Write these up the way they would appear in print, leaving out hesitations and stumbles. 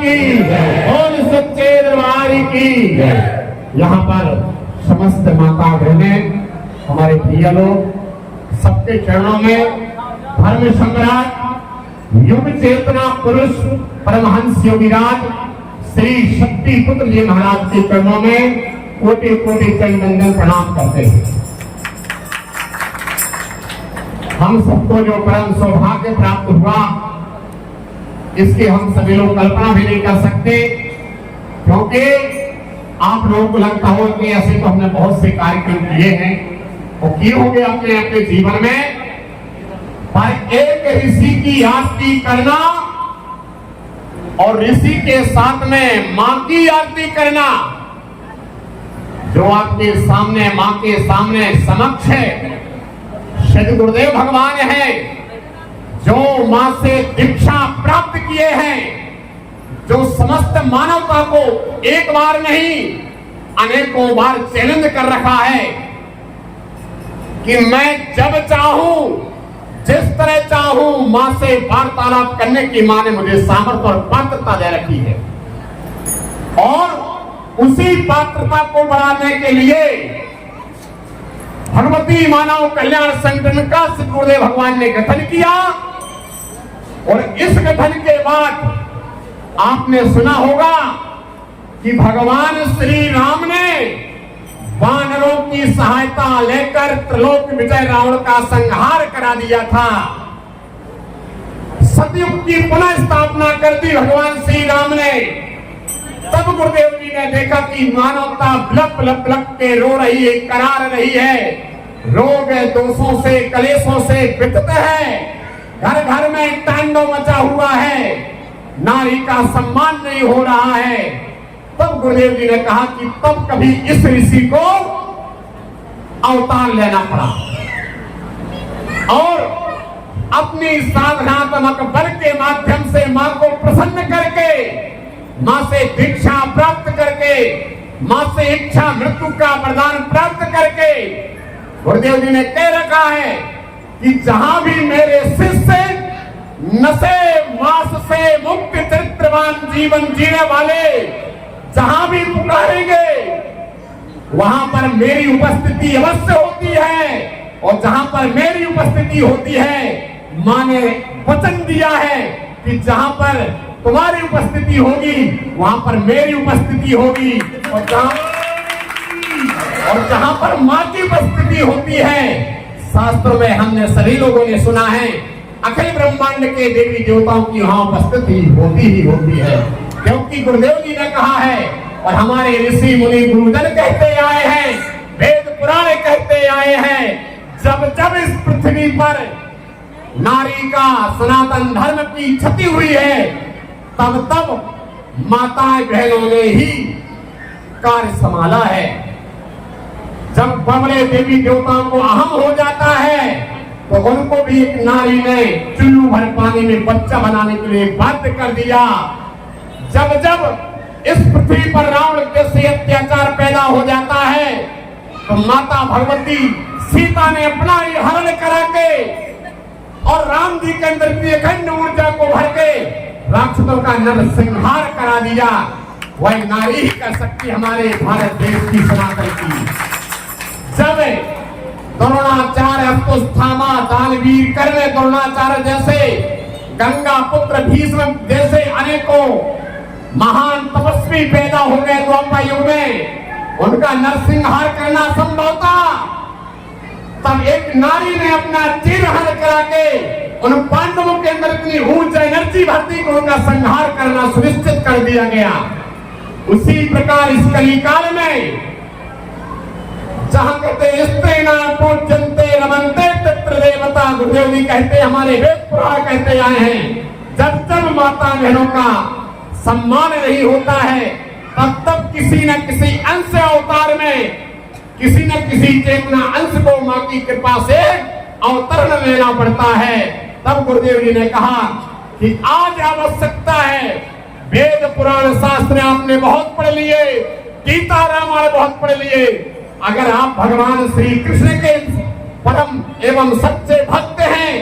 की और सच्चे दरबार की। यहाँ पर समस्त माता बहनें, हमारे प्रिय लोग, सबके चरणों में धर्म सम्राट युग चेतना पुरुष परमहंस योगीराज श्री शक्ति पुत्र जी महाराज के चरणों में कोटि कोटि चंदन प्रणाम करते हैं। हम सबको जो परम सौभाग्य प्राप्त हुआ, इसकी हम सभी लोग कल्पना भी नहीं कर सकते, क्योंकि आप लोगों को लगता हो कि ऐसे तो हमने बहुत से कार्यक्रम किए हैं और किए होंगे अपने अपने जीवन में, पर एक ऋषि की आरती करना और ऋषि के साथ में मां की आरती करना, जो आपके सामने मां के सामने समक्ष है, श्री गुरुदेव भगवान है, जो मां से दीक्षा प्राप्त किए हैं, जो समस्त मानवता को एक बार नहीं अनेकों बार चैलेंज कर रखा है कि मैं जब चाहूं, जिस तरह चाहूं मां से वार्तालाप करने की मां ने मुझे सामर्थ्य और पात्रता दे रखी है। और उसी पात्रता को बढ़ाने के लिए भगवती मानव कल्याण संगठन का श्री गुरुदेव भगवान ने गठन किया। और इस गठन के बाद आपने सुना होगा कि भगवान श्री राम ने वानरों की सहायता लेकर त्रिलोक विजय रावण का संहार करा दिया था। सतयुग की पुनः स्थापना कर दी भगवान श्री राम ने। तब गुरुदेव जी ने देखा कि मानवता बिलप बिलप बिलप के रो रही है, करार रही है, रोग दोषों से कलेशों से वितत है, घर घर में तांडव मचा हुआ है, नारी का सम्मान नहीं हो रहा है। तब गुरुदेव जी ने कहा कि तब कभी इस ऋषि को अवतार लेना पड़ा और अपनी साधनात्मक बल के माध्यम से मां को प्रसन्न करके, मां से दीक्षा प्राप्त करके, मां से इच्छा मृत्यु का वरदान प्राप्त करके गुरुदेव जी ने कह रखा है कि जहां भी मेरे शिष्य नशे मास से मुक्त चरित्रवान जीवन जीने वाले जहां भी पुकारेंगे, वहां पर मेरी उपस्थिति अवश्य होती है। और जहां पर मेरी उपस्थिति होती है, मां ने वचन दिया है कि जहां पर तुम्हारी उपस्थिति होगी वहां पर मेरी उपस्थिति होगी। और जहां पर मां की उपस्थिति होती है, शास्त्रों में हमने सभी लोगों ने सुना है, अखिल ब्रह्मांड के देवी देवताओं की वहां उपस्थिति होती ही होती है। क्योंकि गुरुदेव जी ने कहा है और हमारे ऋषि मुनि गुरुजन कहते आए हैं, वेद पुराण कहते आए हैं, जब जब इस पृथ्वी पर नारी का सनातन धर्म की क्षति हुई है, तब तब माताएं बहनों ने ही कार्य संभाला है। जब बड़े देवी देवताओं को अहम हो जाता है, तो उनको भी एक नारी ने चुल्लू भर पानी में बच्चा बनाने के लिए बाध्य कर दिया। जब जब इस पृथ्वी पर रावण जैसे अत्याचार पैदा हो जाता है, तो माता भगवती सीता ने अपना ही हरण करा के और राम जी के अंदर की अखंड ऊर्जा को भर के राक्षसों का नरसंहार करा दिया। वह नारी ही कर सकती हमारे भारत देश की सनातन की। जब द्रोणाचार्य अस्तुस्थामा दानवीर कर्ण द्रोणाचार्य जैसे, गंगा पुत्र भीष्म जैसे अनेकों महान तपस्वी पैदा हो गए द्वापर युग में, उनका नरसंहार करना संभव था। तब एक नारी ने अपना चिर हरण करा के उन पांडवों के अंदर इतनी ऊर्जा एनर्जी भरती को उनका संहार करना सुनिश्चित कर दिया गया। उसी प्रकार इस कलिकाल में जहां कहते स्त्री नाम पूज्यन्ते रमन्ते तत्र देवता, गुरुदेव जी कहते, हमारे वेद पुराण कहते आए हैं, जब जब माता बहनों का सम्मान नहीं होता है, तब तब किसी न किसी अंश अवतार में, किसी न किसी चेतना अंश को मां की कृपा से अवतरण लेना पड़ता है। तब गुरुदेव जी ने कहा कि आज आवश्यकता है, वेद पुराण शास्त्र आपने बहुत पढ़ लिए, गीता रामायण बहुत पढ़ लिए, अगर आप भगवान श्री कृष्ण के परम एवं सच्चे भक्त हैं,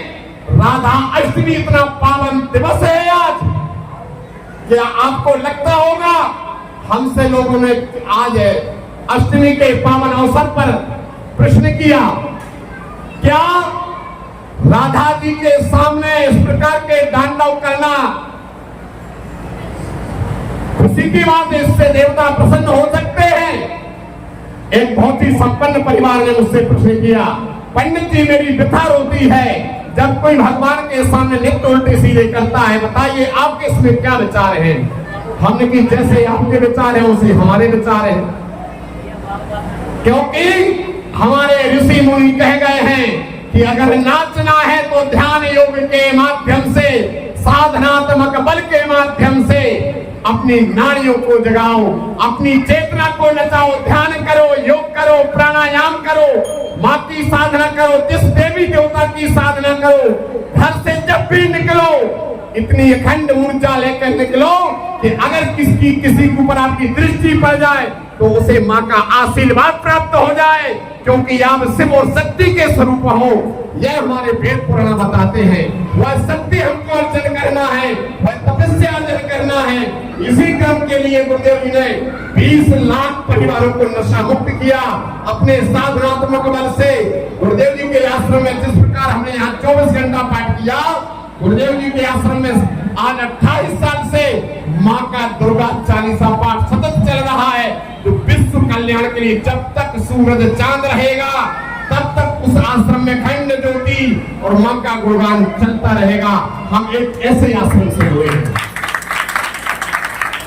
राधा अष्टमी इतना पावन दिवस है आज, क्या आपको लगता होगा हमसे लोगों ने आज अष्टमी के पावन अवसर पर प्रश्न किया, क्या राधा जी के सामने इस प्रकार के तांडव करना खुशी की बात है? इससे देवता प्रसन्न हो सकते हैं? एक बहुत ही संपन्न परिवार ने मुझसे प्रश्न किया, पंडित जी मेरी व्यथा रोती है जब कोई भगवान के सामने नित्य उल्टे सीधे करता है, बताइए आपके इसमें क्या विचार हैं? हमने कि जैसे आपके विचार हैं उसे हमारे विचार हैं, क्योंकि हमारे ऋषि मुनि कह गए हैं कि अगर नाचना है तो ध्यान योग के माध्यम से, साधनात्मक बल के माध्यम से अपनी नाड़ियों को जगाओ, अपनी चेतना को नचाओ, ध्यान करो, योग करो, प्राणायाम करो, माँ की साधना करो, जिस देवी देवता की साधना करो। घर से जब भी निकलो इतनी अखंड ऊर्जा लेकर निकलो कि अगर किसी के ऊपर आपकी दृष्टि पड़ जाए तो उसे माँ का आशीर्वाद प्राप्त हो जाए, क्योंकि आप शिव और शक्ति के स्वरूप हो। यह हमारे वेद पुराण बताते हैं। वह शक्ति हमको अर्जन करना है, वह तपस्या अर्जन करना है। इसी क्रम के लिए गुरुदेव जी ने 20 लाख परिवारों को नशा मुक्त किया अपने साधनात्मक बल से। गुरुदेव जी के आश्रम में जिस प्रकार हमने यहाँ 24 घंटा पाठ किया, गुरुदेव जी के आश्रम में आज 28 साल से माँ का दुर्गा चालीसा पाठ सतत चल रहा है, जो विश्व कल्याण के लिए। जब तक सूरज चांद रहेगा तब तक उस आश्रम में खंड ज्योति और माँ का गुणगान चलता रहेगा। हम एक ऐसे आश्रम से हुए हैं,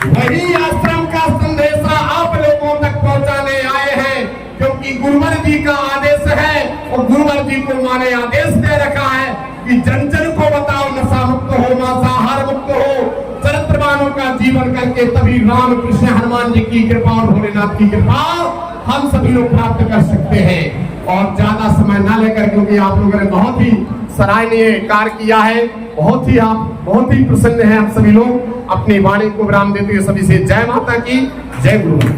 वही आश्रम का संदेशा आप लोगों तक पहुंचाने आए हैं, क्योंकि गुरुवर जी का आदेश है और गुरुवर जी को माँ ने आदेश दे रखा है कि जन जन को बताओ नशा मुक्त हो, मांसाहार मुक्त हो, चरित्रवानों का जीवन करके तभी राम कृष्ण हनुमान जी की कृपा और भोलेनाथ की कृपा हम सभी लोग प्राप्त कर सकते हैं। और ज्यादा समय ना लेकर, क्योंकि आप लोगों ने बहुत ही सराहनीय कार्य किया है, बहुत ही प्रसन्न है। आप सभी लोग अपनी वाणी को विराम देते हुए सभी से जय माता की, जय गुरु।